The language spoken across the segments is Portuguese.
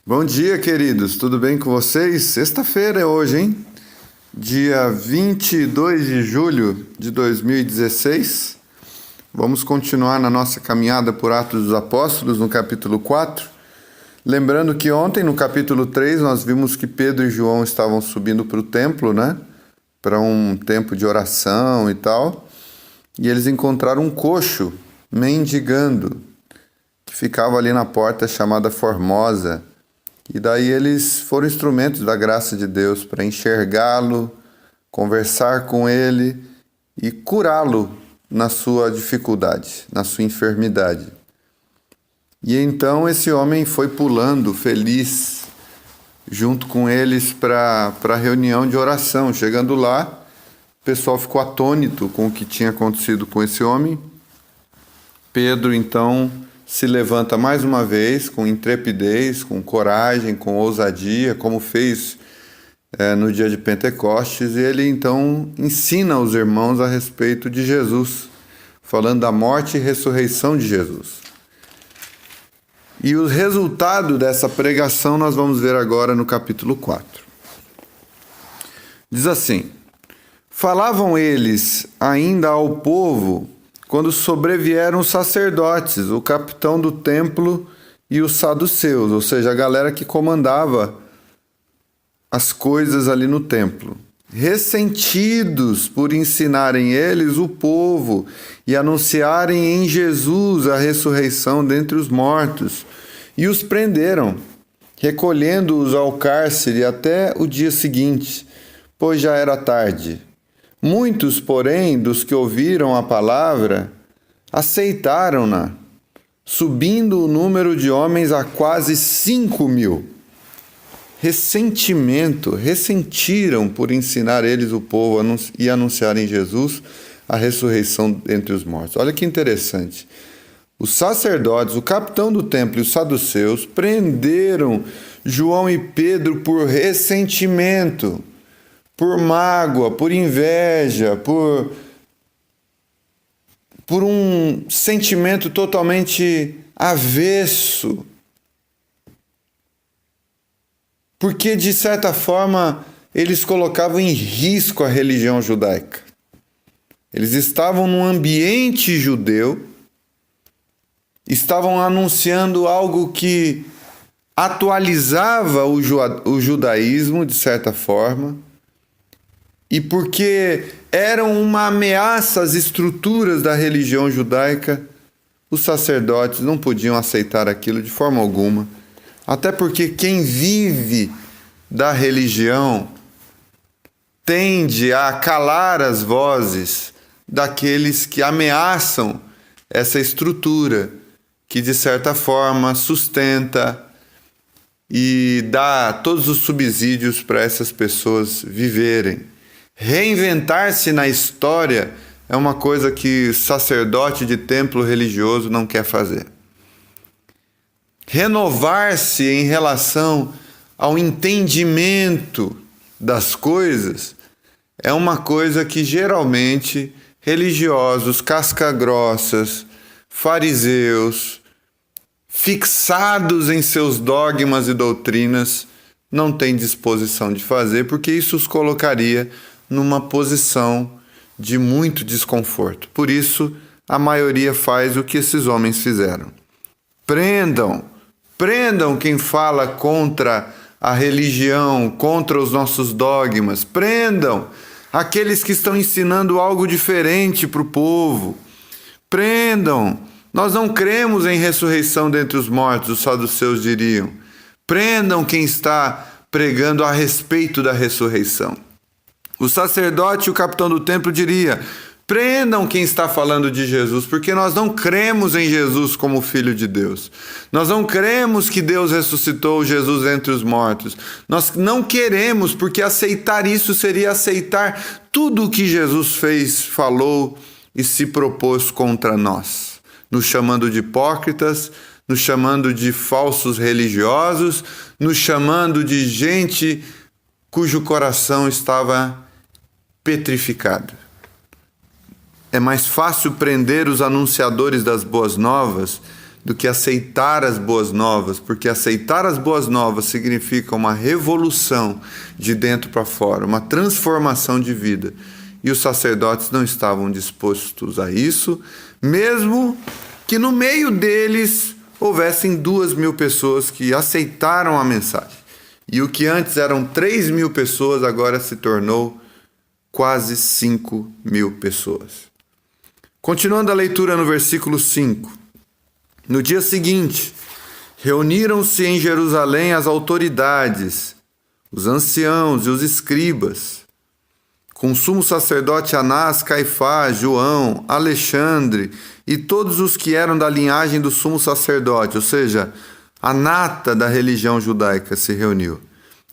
Bom dia, queridos. Tudo bem com vocês? Sexta-feira é hoje, hein? Dia 22 de julho de 2016. Vamos continuar na nossa caminhada por Atos dos Apóstolos, no capítulo 4. Lembrando que ontem, no capítulo 3, nós vimos que Pedro e João estavam subindo para o templo, né? Para um tempo de oração e tal. E eles encontraram um coxo mendigando, que ficava ali na porta chamada Formosa. E daí eles foram instrumentos da graça de Deus para enxergá-lo, conversar com ele e curá-lo na sua dificuldade, na sua enfermidade. E então esse homem foi pulando feliz junto com eles para a reunião de oração. Chegando lá, o pessoal ficou atônito com o que tinha acontecido com esse homem. Pedro então se levanta mais uma vez com intrepidez, com coragem, com ousadia, como fez no dia de Pentecostes, e ele então ensina os irmãos a respeito de Jesus, falando da morte e ressurreição de Jesus. E o resultado dessa pregação nós vamos ver agora no capítulo 4. Diz assim: falavam eles ainda ao povo quando sobrevieram os sacerdotes, o capitão do templo e os saduceus, ou seja, a galera que comandava as coisas ali no templo, ressentidos por ensinarem eles o povo e anunciarem em Jesus a ressurreição dentre os mortos, e os prenderam, recolhendo-os ao cárcere até o dia seguinte, pois já era tarde. Muitos, porém, dos que ouviram a palavra, aceitaram-na, subindo o número de homens a quase 5.000. Ressentiram por ensinar eles o povo e anunciarem Jesus a ressurreição entre os mortos. Olha que interessante. Os sacerdotes, o capitão do templo e os saduceus prenderam João e Pedro por ressentimento, por mágoa, por inveja, por um sentimento totalmente avesso. Porque, de certa forma, eles colocavam em risco a religião judaica. Eles estavam num ambiente judeu, estavam anunciando algo que atualizava o judaísmo, de certa forma, e porque eram uma ameaça às estruturas da religião judaica, os sacerdotes não podiam aceitar aquilo de forma alguma. Até porque quem vive da religião tende a calar as vozes daqueles que ameaçam essa estrutura, que de certa forma sustenta e dá todos os subsídios para essas pessoas viverem. Reinventar-se na história é uma coisa que sacerdote de templo religioso não quer fazer. Renovar-se em relação ao entendimento das coisas é uma coisa que geralmente religiosos, casca-grossas, fariseus, fixados em seus dogmas e doutrinas, não têm disposição de fazer, porque isso os colocaria numa posição de muito desconforto. Por isso, a maioria faz o que esses homens fizeram. Prendam quem fala contra a religião, contra os nossos dogmas. Prendam aqueles que estão ensinando algo diferente para o povo. Prendam. Nós não cremos em ressurreição dentre os mortos, os saduceus diriam. Prendam quem está pregando a respeito da ressurreição. O sacerdote e o capitão do templo diria: prendam quem está falando de Jesus, porque nós não cremos em Jesus como Filho de Deus. Nós não cremos que Deus ressuscitou Jesus entre os mortos. Nós não queremos, porque aceitar isso seria aceitar tudo o que Jesus fez, falou e se propôs contra nós, nos chamando de hipócritas, nos chamando de falsos religiosos, nos chamando de gente cujo coração estava petrificado. É mais fácil prender os anunciadores das boas novas do que aceitar as boas novas, porque aceitar as boas novas significa uma revolução de dentro para fora, uma transformação de vida. E os sacerdotes não estavam dispostos a isso, mesmo que no meio deles houvessem 2.000 pessoas que aceitaram a mensagem. E o que antes eram 3.000 pessoas, agora se tornou quase 5.000 pessoas. Continuando a leitura no versículo 5. No dia seguinte, reuniram-se em Jerusalém as autoridades, os anciãos e os escribas, com o sumo sacerdote Anás, Caifás, João, Alexandre e todos os que eram da linhagem do sumo sacerdote, ou seja, a nata da religião judaica se reuniu.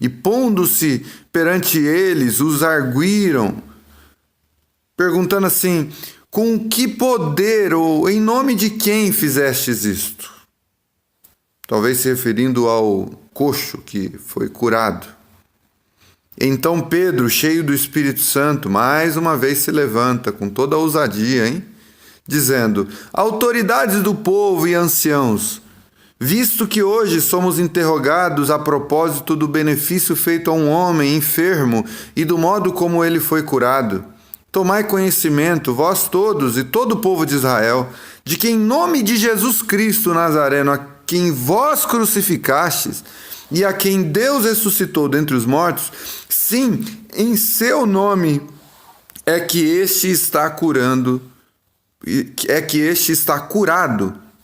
E pondo-se perante eles, os arguíram, perguntando assim: com que poder ou em nome de quem fizestes isto? Talvez se referindo ao coxo que foi curado. Então Pedro, cheio do Espírito Santo, mais uma vez se levanta com toda a ousadia, dizendo: autoridades do povo e anciãos, visto que hoje somos interrogados a propósito do benefício feito a um homem enfermo e do modo como ele foi curado, tomai conhecimento, vós todos e todo o povo de Israel, de que em nome de Jesus Cristo Nazareno, a quem vós crucificastes e a quem Deus ressuscitou dentre os mortos, sim, em seu nome é que este está curado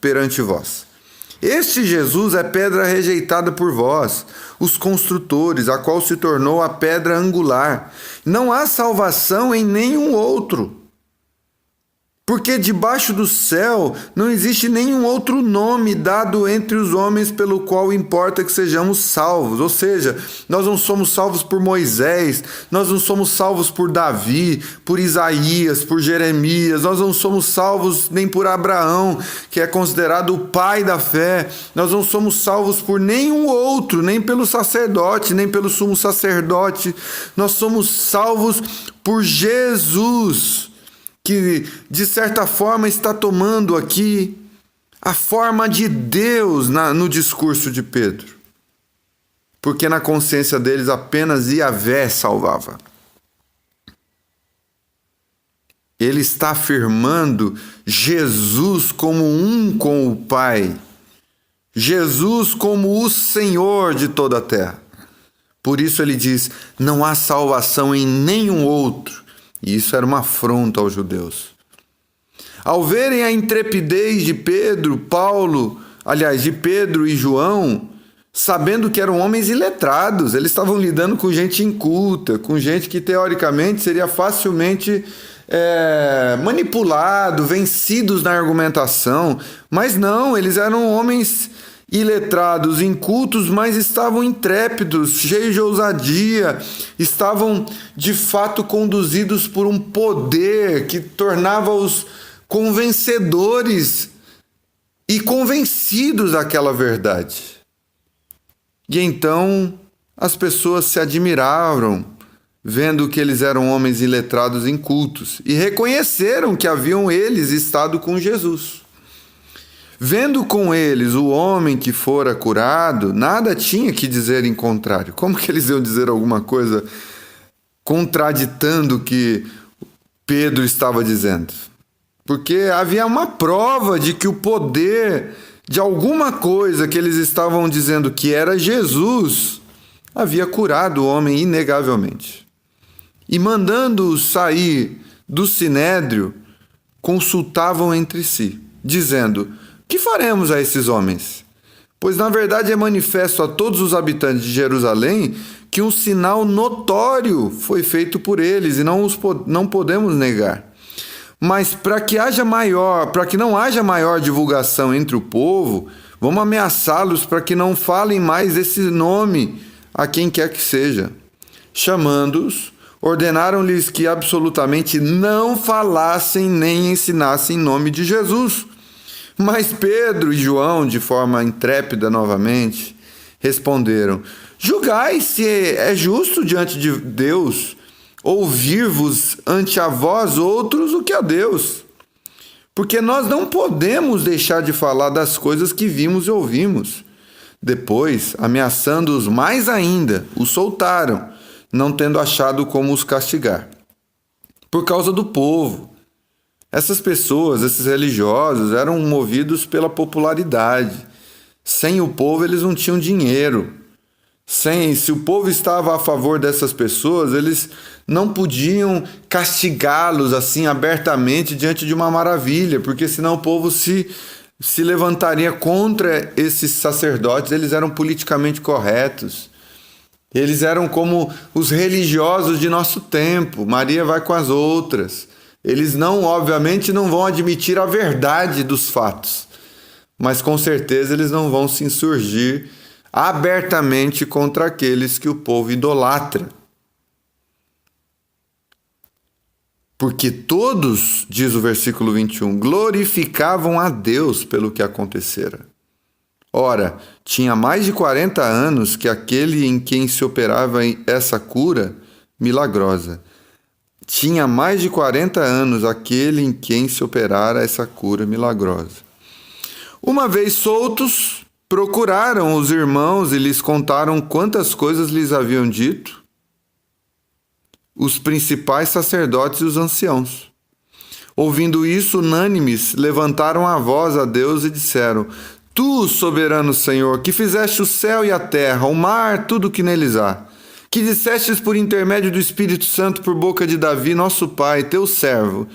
perante vós. Este Jesus é pedra rejeitada por vós, os construtores, a qual se tornou a pedra angular. Não há salvação em nenhum outro, porque debaixo do céu não existe nenhum outro nome dado entre os homens pelo qual importa que sejamos salvos. Ou seja, nós não somos salvos por Moisés, nós não somos salvos por Davi, por Isaías, por Jeremias, nós não somos salvos nem por Abraão, que é considerado o pai da fé, nós não somos salvos por nenhum outro, nem pelo sacerdote, nem pelo sumo sacerdote, nós somos salvos por Jesus, que de certa forma está tomando aqui a forma de Deus no discurso de Pedro. Porque na consciência deles apenas Yahvé salvava. Ele está afirmando Jesus como um com o Pai. Jesus como o Senhor de toda a terra. Por isso ele diz: não há salvação em nenhum outro. E isso era uma afronta aos judeus. Ao verem a intrepidez de Pedro e João, sabendo que eram homens iletrados, eles estavam lidando com gente inculta, com gente que teoricamente seria facilmente manipulado, vencidos na argumentação, mas não, eles eram homens iletrados, incultos, mas estavam intrépidos, cheios de ousadia, estavam de fato conduzidos por um poder que tornava-os convencedores e convencidos daquela verdade. E então as pessoas se admiraram, vendo que eles eram homens iletrados e incultos, e reconheceram que haviam eles estado com Jesus. Vendo com eles o homem que fora curado, nada tinha que dizer em contrário. Como que eles iam dizer alguma coisa contraditando o que Pedro estava dizendo? Porque havia uma prova de que o poder de alguma coisa que eles estavam dizendo que era Jesus havia curado o homem inegavelmente. E mandando-os sair do sinédrio, consultavam entre si, dizendo: que faremos a esses homens? Pois na verdade é manifesto a todos os habitantes de Jerusalém que um sinal notório foi feito por eles e não podemos negar. Mas para que não haja maior divulgação entre o povo, vamos ameaçá-los para que não falem mais esse nome a quem quer que seja. Chamando-os, ordenaram-lhes que absolutamente não falassem nem ensinassem em nome de Jesus. Mas Pedro e João, de forma intrépida novamente, responderam: julgai se é justo diante de Deus ouvir-vos ante a vós outros o que a Deus. porque nós não podemos deixar de falar das coisas que vimos e ouvimos. Depois, ameaçando-os mais ainda, os soltaram, não tendo achado como os castigar. Por causa do povo. Essas pessoas, esses religiosos, eram movidos pela popularidade. Sem o povo, eles não tinham dinheiro. Se o povo estava a favor dessas pessoas, eles não podiam castigá-los assim abertamente diante de uma maravilha, porque senão o povo se levantaria contra esses sacerdotes. Eles eram politicamente corretos. Eles eram como os religiosos de nosso tempo. Maria vai com as outras. Eles obviamente não vão admitir a verdade dos fatos, mas com certeza eles não vão se insurgir abertamente contra aqueles que o povo idolatra. Porque todos, diz o versículo 21, glorificavam a Deus pelo que acontecera. Ora, tinha mais de 40 anos que aquele em quem se operava essa cura milagrosa. Tinha mais de 40 anos aquele em quem se operara essa cura milagrosa. Uma vez soltos, procuraram os irmãos e lhes contaram quantas coisas lhes haviam dito os principais sacerdotes e os anciãos. Ouvindo isso, unânimes, levantaram a voz a Deus e disseram: Tu, soberano Senhor, que fizeste o céu e a terra, o mar, tudo o que neles há, que dissestes por intermédio do Espírito Santo por boca de Davi, nosso pai, teu servo,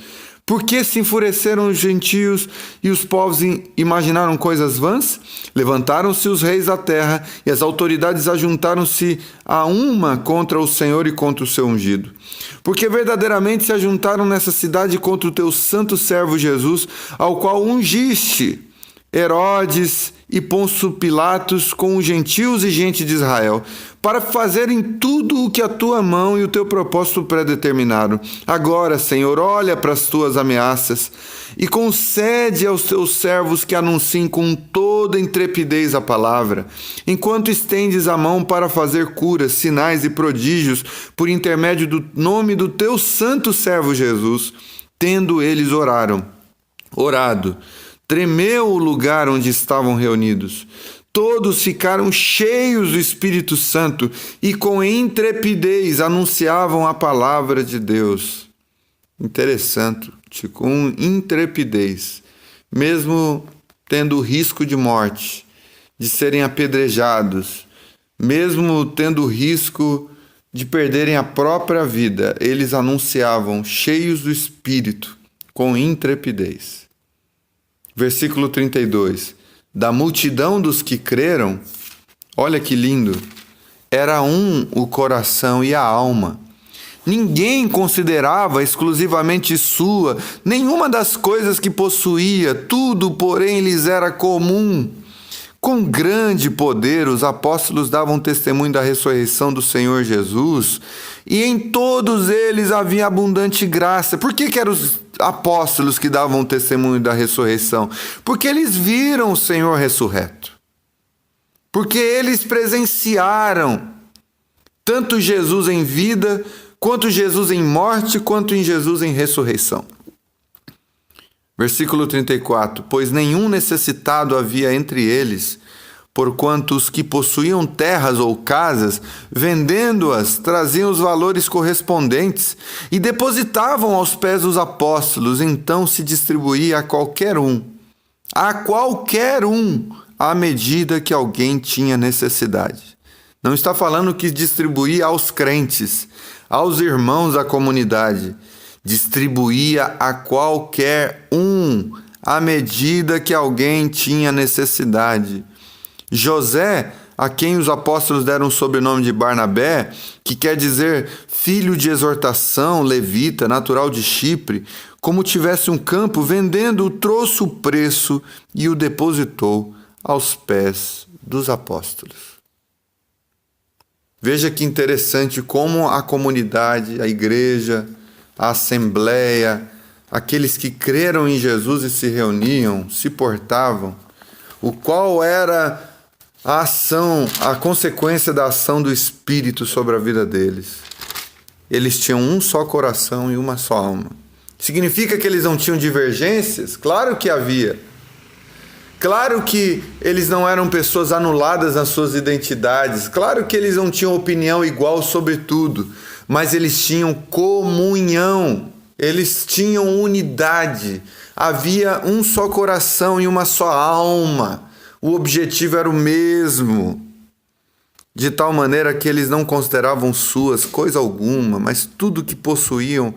por que se enfureceram os gentios e os povos imaginaram coisas vãs? Levantaram-se os reis da terra e as autoridades ajuntaram-se a uma contra o Senhor e contra o seu ungido. Porque verdadeiramente se ajuntaram nessa cidade contra o teu santo servo Jesus, ao qual ungiste Herodes e Pôncio Pilatos com os gentios e gente de Israel, para fazerem tudo o que a tua mão e o teu propósito predeterminaram. Agora, Senhor, olha para as tuas ameaças e concede aos teus servos que anunciem com toda intrepidez a palavra, enquanto estendes a mão para fazer curas, sinais e prodígios por intermédio do nome do teu santo servo Jesus. Tendo eles orado, tremeu o lugar onde estavam reunidos. Todos ficaram cheios do Espírito Santo e com intrepidez anunciavam a palavra de Deus. Interessante, com intrepidez, mesmo tendo o risco de morte, de serem apedrejados, mesmo tendo o risco de perderem a própria vida, eles anunciavam cheios do Espírito, com intrepidez. Versículo 32. Da multidão dos que creram, olha que lindo, era um o coração e a alma. Ninguém considerava exclusivamente sua nenhuma das coisas que possuía, tudo, porém, lhes era comum. Com grande poder, os apóstolos davam testemunho da ressurreição do Senhor Jesus, e em todos eles havia abundante graça. Por que eram os apóstolos que davam testemunho da ressurreição? Porque eles viram o Senhor ressurreto. Porque eles presenciaram tanto Jesus em vida, quanto Jesus em morte, quanto em Jesus em ressurreição. Versículo 34. Pois nenhum necessitado havia entre eles, porquanto os que possuíam terras ou casas, vendendo-as, traziam os valores correspondentes e depositavam aos pés dos apóstolos. Então se distribuía a qualquer um, à medida que alguém tinha necessidade. Não está falando que distribuía aos crentes, aos irmãos da comunidade. Distribuía a qualquer um, à medida que alguém tinha necessidade. José, a quem os apóstolos deram o sobrenome de Barnabé, que quer dizer filho de exortação, levita, natural de Chipre, como tivesse um campo, vendendo-o, trouxe o preço e o depositou aos pés dos apóstolos. Veja que interessante como a comunidade, a igreja, a assembleia, aqueles que creram em Jesus e se reuniam, se portavam, qual era a ação, a consequência da ação do Espírito sobre a vida deles. Eles tinham um só coração e uma só alma, Significa que eles não tinham divergências? Claro que havia. Claro que eles não eram pessoas anuladas nas suas identidades. Claro que eles não tinham opinião igual sobre tudo. Mas eles tinham comunhão. Eles tinham unidade. Havia um só coração e uma só alma. O objetivo era o mesmo. De tal maneira que eles não consideravam suas coisa alguma, mas tudo que possuíam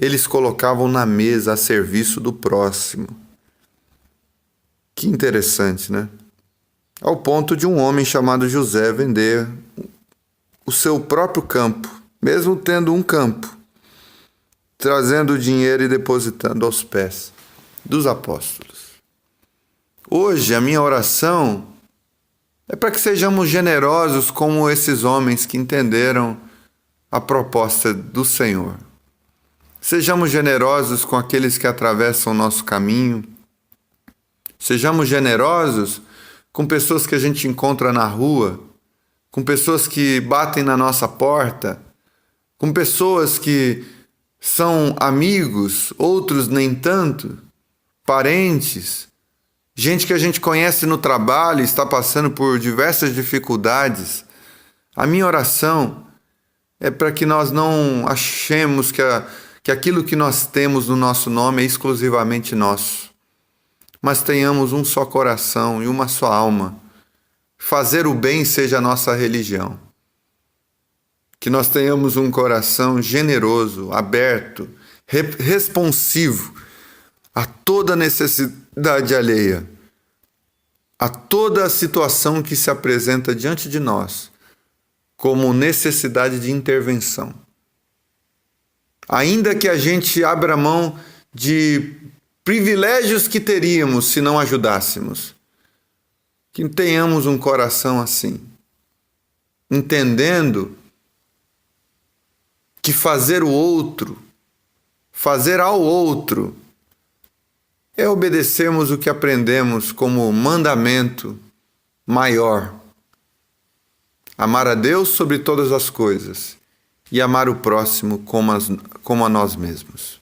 eles colocavam na mesa a serviço do próximo. Que interessante, né? Ao ponto de um homem chamado José vender o seu próprio campo, mesmo tendo um campo, trazendo o dinheiro e depositando aos pés dos apóstolos. Hoje, a minha oração é para que sejamos generosos como esses homens que entenderam a proposta do Senhor. Sejamos generosos com aqueles que atravessam o nosso caminho. Sejamos generosos com pessoas que a gente encontra na rua, com pessoas que batem na nossa porta, com pessoas que são amigos, outros nem tanto, parentes, gente que a gente conhece no trabalho e está passando por diversas dificuldades. A minha oração é para que nós não achemos que aquilo que nós temos no nosso nome é exclusivamente nosso, mas tenhamos um só coração e uma só alma. Fazer o bem seja a nossa religião. Que nós tenhamos um coração generoso, aberto, responsivo a toda necessidade alheia, a toda a situação que se apresenta diante de nós como necessidade de intervenção. Ainda que a gente abra mão de privilégios que teríamos se não ajudássemos, que tenhamos um coração assim, entendendo que fazer o outro, fazer ao outro, é obedecermos o que aprendemos como mandamento maior. Amar a Deus sobre todas as coisas e amar o próximo como a nós mesmos.